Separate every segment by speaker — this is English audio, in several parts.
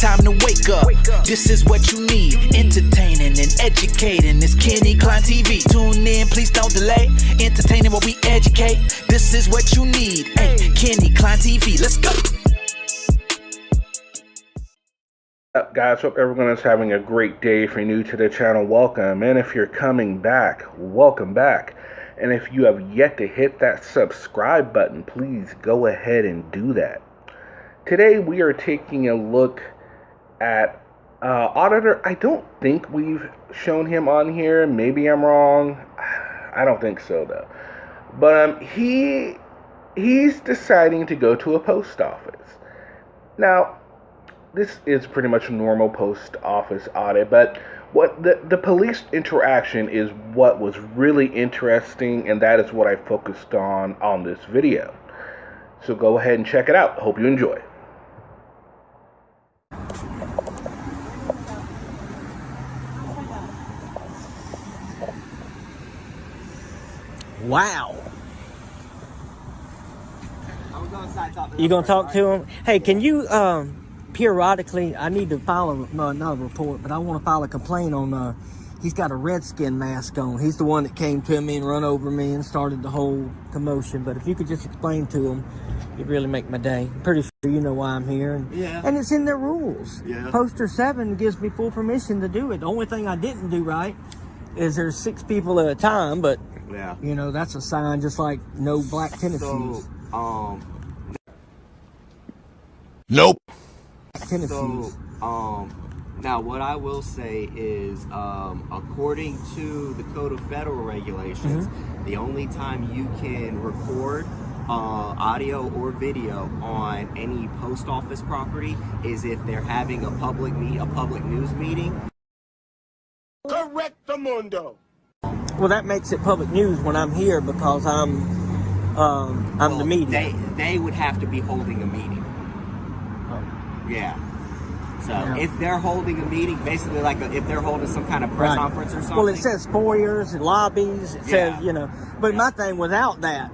Speaker 1: time to wake up. This is what you need, entertaining and educating. It's Kenny Klein TV. Tune in, please don't delay. Entertaining while we educate. This is what you need. Hey, Kenny Klein TV, let's go.
Speaker 2: What's up, guys? Hope everyone is having a great day. If you're new to the channel, welcome. And if you're coming back, welcome back. And if you have yet to hit that subscribe button, please go ahead and do that. Today we are taking a look at Auditor. I don't think we've shown him on here. Maybe I'm wrong. I don't think so though. But he's deciding to go to a post office. Now, this is pretty much a normal post office audit, but what the police interaction is what was really interesting, and that is what I focused on this video. So go ahead and check it out. Hope you enjoy.
Speaker 3: Wow. You gonna talk to him? Hey, can you periodically? I need to file not a report, but I want to file a complaint on. He's got a Redskin mask on. He's the one that came to me and run over me and started the whole commotion. But if you could just explain to him, it'd really make my day. I'm pretty sure you know why I'm here. And it's in their rules. Yeah. Poster 7 gives me full permission to do it. The only thing I didn't do right is there's 6 people at a time, but yeah, you know, that's a sign, just like no black tennis shoes.
Speaker 4: Nope.
Speaker 3: Tennis shoes.
Speaker 4: Now what I will say is, according to the Code of Federal Regulations, the only time you can record audio or video on any post office property is if they're having a public news meeting.
Speaker 5: Correctamundo.
Speaker 3: Well, that makes it public news when I'm here because I'm the media.
Speaker 4: They would have to be holding a meeting. Yeah. So if they're holding a meeting, basically like if they're holding some kind of press conference or something.
Speaker 3: Well, it says foyers and lobbies. It says, you know, but my thing without that,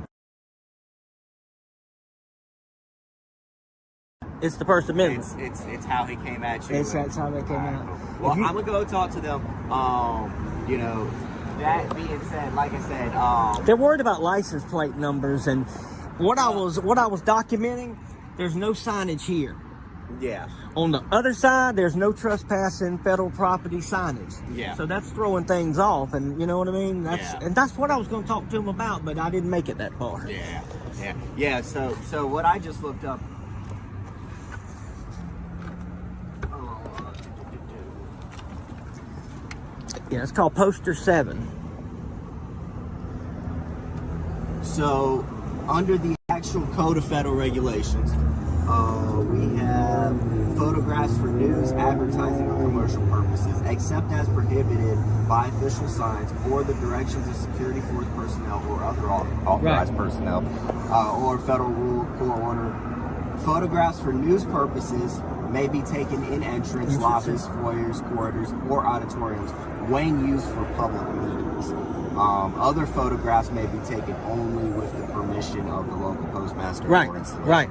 Speaker 3: it's the First Amendment.
Speaker 4: It's how he came at you.
Speaker 3: That's how they came out.
Speaker 4: Well, I'm gonna go talk to them. You know, that being said, like I said,
Speaker 3: they're worried about license plate numbers, and what I was documenting. There's no signage here.
Speaker 4: Yeah.
Speaker 3: On the other side, there's no trespassing federal property signage. Yeah. So that's throwing things off, and you know what I mean? And that's what I was going to talk to him about, but I didn't make it that far.
Speaker 4: Yeah. So what I just looked up.
Speaker 3: Yeah, it's called Poster 7.
Speaker 4: So, under the actual Code of Federal Regulations, we have photographs for news, advertising, or commercial purposes, except as prohibited by official signs or the directions of security force personnel or other authorized personnel, or federal rule, court order. Photographs for news purposes may be taken in entrance, lobbies, foyers, corridors, or auditoriums when used for public meetings. Other photographs may be taken only with the permission of the local postmaster.
Speaker 3: Right.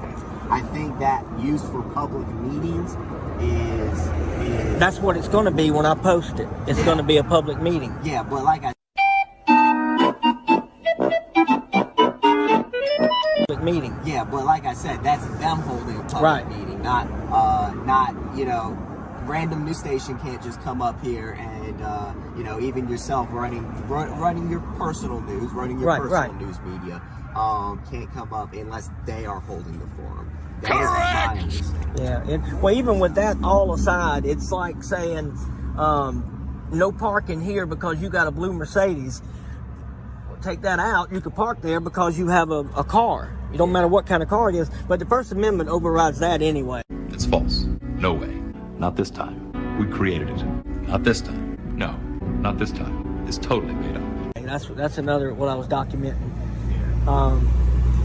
Speaker 4: I think that used for public meetings is
Speaker 3: that's what it's going to be when I post it. It's going to be a public meeting.
Speaker 4: Yeah, but like I
Speaker 3: meeting.
Speaker 4: Yeah, but like I said, that's them holding a public meeting, not you know, random news station can't just come up here and you know, even yourself running your personal news, personal news media can't come up unless they are holding the forum.
Speaker 5: Correct.
Speaker 3: Well, even with that all aside, it's like saying no parking here because you got a blue Mercedes. Take that out, you could park there because you have a car. It don't matter what kind of car it is, but the First Amendment overrides that anyway.
Speaker 6: It's false. No way. Not this time. We created it. Not this time. No, not this time. It's totally made up.
Speaker 3: That's another what I was documenting.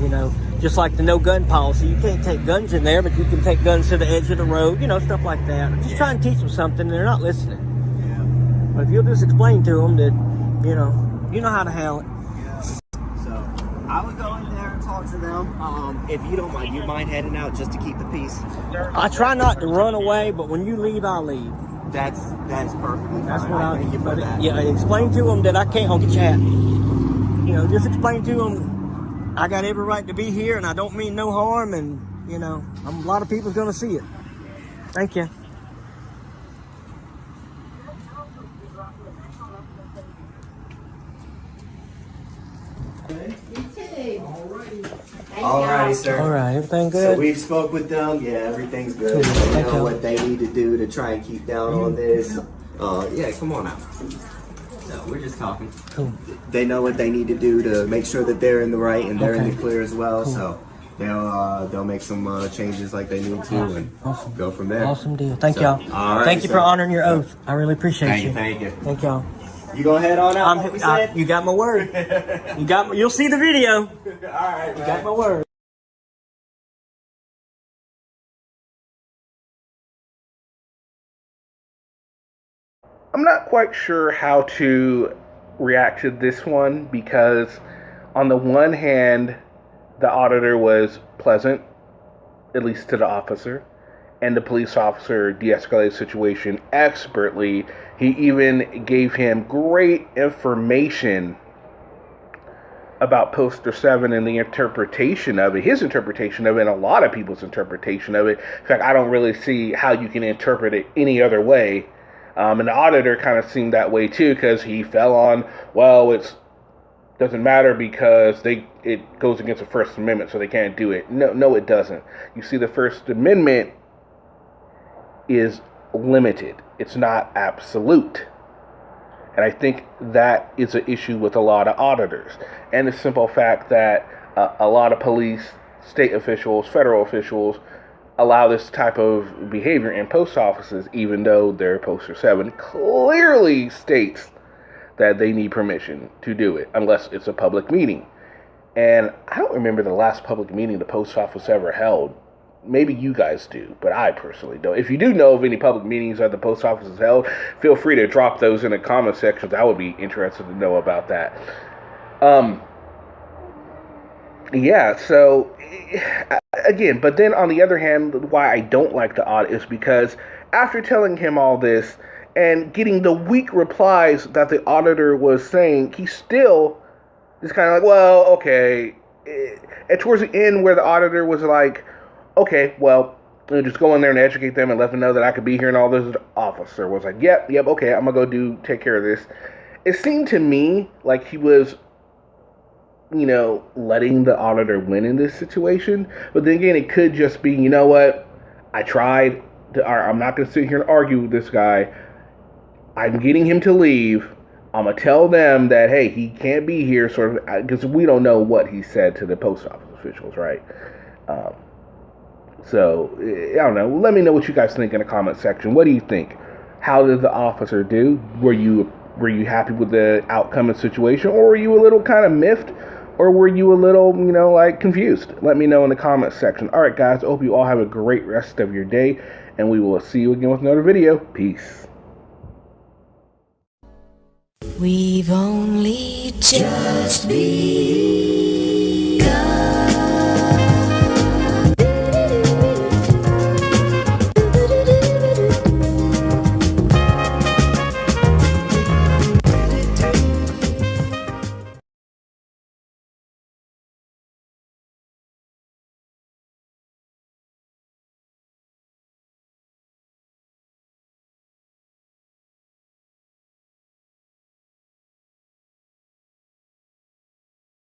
Speaker 3: You know, just like the no gun policy, you can't take guns in there, but you can take guns to the edge of the road, you know, stuff like that. Just try and teach them something, and they're not listening. But if you'll just explain to them that, you know how to handle it.
Speaker 4: So I would go in there and talk out to them. If you don't mind, you mind heading out just to keep the peace?
Speaker 3: I try not to run away, but when you leave, I'll leave.
Speaker 4: That's perfectly fine.
Speaker 3: That's what
Speaker 4: I thank you for that.
Speaker 3: Yeah, explain to them that I can't. I'll get your hat. You know, just explain to them I got every right to be here, and I don't mean no harm, and you know, a lot of people's gonna see it. Thank you.
Speaker 4: Alrighty, sir.
Speaker 3: All right, everything
Speaker 4: So
Speaker 3: good?
Speaker 4: we've spoke with them. Yeah, everything's good.
Speaker 3: Cool.
Speaker 4: They
Speaker 3: Thank
Speaker 4: know
Speaker 3: you.
Speaker 4: what they need to do to try and keep down on this. Yeah, come on out. So we're just talking.
Speaker 3: Cool.
Speaker 4: They know what they need to do to make sure that they're in the right and they're in
Speaker 3: Okay.
Speaker 4: the clear as well.
Speaker 3: Cool.
Speaker 4: So they'll make some changes like they need to and
Speaker 3: Awesome.
Speaker 4: go from there.
Speaker 3: Awesome deal. Thank
Speaker 4: So,
Speaker 3: y'all.
Speaker 4: all right,
Speaker 3: Thank you
Speaker 4: sir.
Speaker 3: for honoring your oath. I really appreciate
Speaker 4: Thank
Speaker 3: you.
Speaker 4: you. Thank you.
Speaker 3: Thank y'all.
Speaker 4: You go head on out. like we said?
Speaker 3: You got my word. You'll see the video.
Speaker 4: All right,
Speaker 3: You got my word.
Speaker 2: I'm not quite sure how to react to this one because, on the one hand, the auditor was pleasant, at least to the officer, and the police officer de-escalated the situation expertly. He even gave him great information about Poster 7 and the interpretation of it, his interpretation of it, and a lot of people's interpretation of it. In fact, I don't really see how you can interpret it any other way. And the auditor kind of seemed that way too, because he fell on, well, it doesn't matter because it goes against the First Amendment, so they can't do it. No, it doesn't. You see, the First Amendment is limited. It's not absolute. And I think that is an issue with a lot of auditors. And the simple fact that a lot of police, state officials, federal officials allow this type of behavior in post offices, even though their Poster 7 clearly states that they need permission to do it, unless it's a public meeting. And I don't remember the last public meeting the post office ever held. Maybe you guys do, but I personally don't. If you do know of any public meetings that the post office has held, feel free to drop those in the comment sections. I would be interested to know about that. Yeah, so again, but then on the other hand, why I don't like the audit is because after telling him all this and getting the weak replies that the auditor was saying, he still is kind of like, well, okay. And towards the end where the auditor was like, okay, well, just go in there and educate them and let them know that I could be here and all this, the officer was like, yep, okay, I'm going to take care of this. It seemed to me like he was, letting the auditor win in this situation. But then again, it could just be, you know what, I tried. I'm not going to sit here and argue with this guy. I'm getting him to leave. I'm going to tell them that, hey, he can't be here, sort of, because we don't know what he said to the post office officials, right? So, I don't know. Let me know what you guys think in the comment section. What do you think? How did the officer do? Were you happy with the outcome of the situation? Or were you a little kind of miffed? Or were you a little, confused? Let me know in the comment section. All right, guys. I hope you all have a great rest of your day. And we will see you again with another video. Peace.
Speaker 7: We've only just begun.